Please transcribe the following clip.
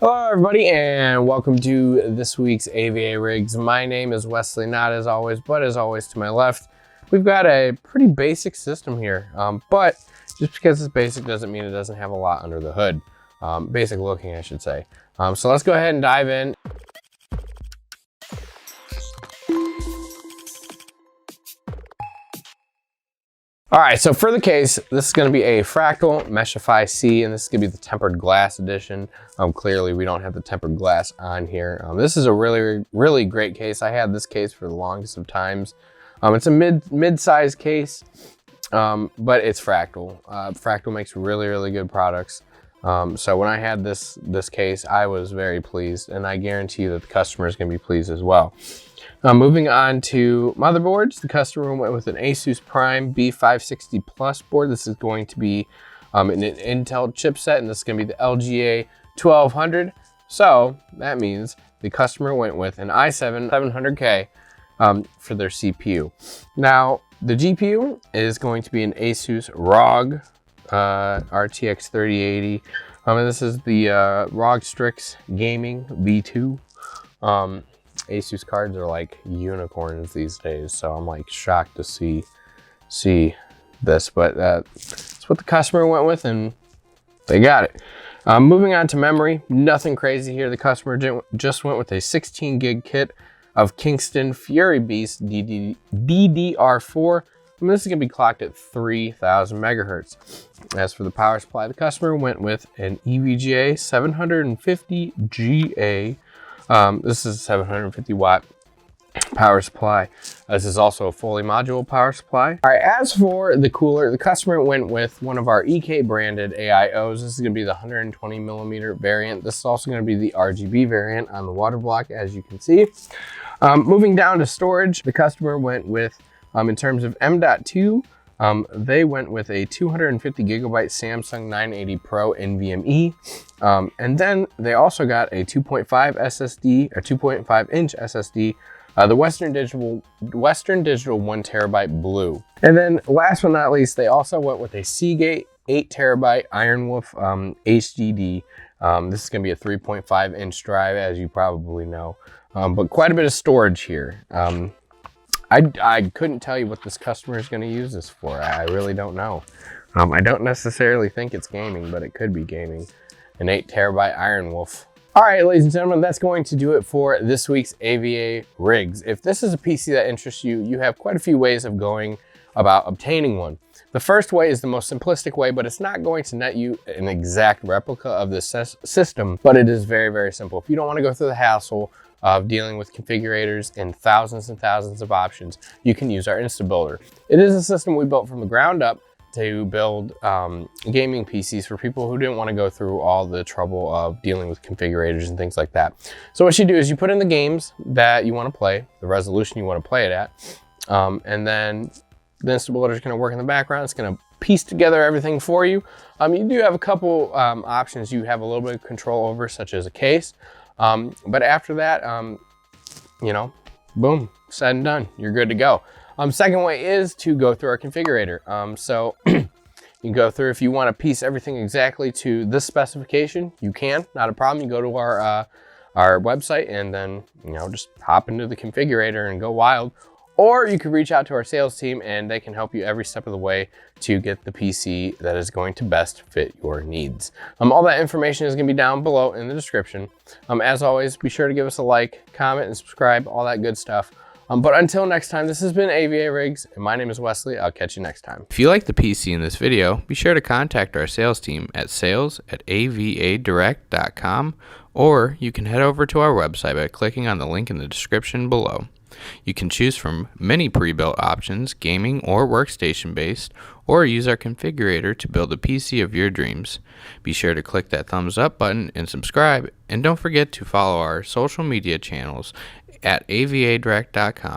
Hello everybody and welcome to this week's AVA Rigs. My name is Wesley, not as always, but as always to my left, we've got a pretty basic system here. But just because it's basic doesn't mean it doesn't have a lot under the hood. Basic looking, I should say. So let's go ahead and dive in. All right, so for the case, this is going to be a Fractal Meshify C, and this is going to be the tempered glass edition. Clearly, we don't have the tempered glass on here. This is a really great case. I had this case for the longest of times. It's a mid-size case, but it's Fractal. Fractal makes really good products. So when I had this case, I was very pleased, and I guarantee you that the customer is going to be pleased as well. Moving on to motherboards, the customer went with an Asus Prime B560 Plus board. This is going to be an Intel chipset, and this is going to be the LGA 1200. So that means the customer went with an i7 700K for their CPU. Now, the GPU is going to be an Asus ROG RTX 3080. And this is the ROG Strix Gaming V2. Asus cards are like unicorns these days, so I'm like shocked to see this, but that's what the customer went with and they got it. Moving on to memory, nothing crazy here. The customer just went with a 16 gig kit of Kingston Fury Beast DDR4. And this is going to be clocked at 3000 megahertz. As for the power supply, the customer went with an EVGA 750GA. This is a 750 watt power supply. This is also a fully modular power supply. All right, as for the cooler, the customer went with one of our EK branded AIOs. This is going to be the 120 millimeter variant. This is also going to be the RGB variant on the water block, as you can see. Moving down to storage, the customer went with, in terms of M.2, they went with a 250 gigabyte Samsung 980 Pro NVMe. And then they also got a 2.5 SSD, or 2.5 inch SSD, the Western Digital 1 terabyte blue. And then last but not least, they also went with a Seagate 8 terabyte Ironwolf HDD. This is going to be a 3.5 inch drive, as you probably know, but quite a bit of storage here. I couldn't tell you what this customer is going to use this for. I really don't know. I don't necessarily think it's gaming, but it could be gaming. An 8 terabyte Ironwolf. All right, ladies and gentlemen, that's going to do it for this week's AVA Rigs. If this is a PC that interests you, you have quite a few ways of going about obtaining one. The first way is the most simplistic way, but it's not going to net you an exact replica of this system, but it is very simple. If you don't want to go through the hassle of dealing with configurators and thousands of options, you can use our InstaBuilder. It is a system we built from the ground up to build gaming PCs for people who didn't want to go through all the trouble of dealing with configurators and things like that. So what you do is you put in the games that you want to play, the resolution you want to play it at, and then the InstaBuilder is going to work in the background. It's going to piece together everything for you. You do have a couple options you have a little bit of control over, such as a case. But after that, you know, boom, said and done, you're good to go. Second way is to go through our configurator. So you can go through, if you want to piece everything exactly to this specification, you can, not a problem. You go to our website and then, you know, just hop into the configurator and go wild. Or you can reach out to our sales team and they can help you every step of the way to get the PC that is going to best fit your needs. All that information is going to be down below in the description. As always, be sure to give us a like, comment, and subscribe, all that good stuff. But until next time, this has been AVA Rigs, and my name is Wesley. I'll catch you next time. If you like the PC in this video, be sure to contact our sales team at sales@avadirect.com, or you can head over to our website by clicking on the link in the description below. You can choose from many pre-built options, gaming or workstation based, or use our configurator to build a PC of your dreams. Be sure to click that thumbs up button and subscribe, and don't forget to follow our social media channels at avadirect.com.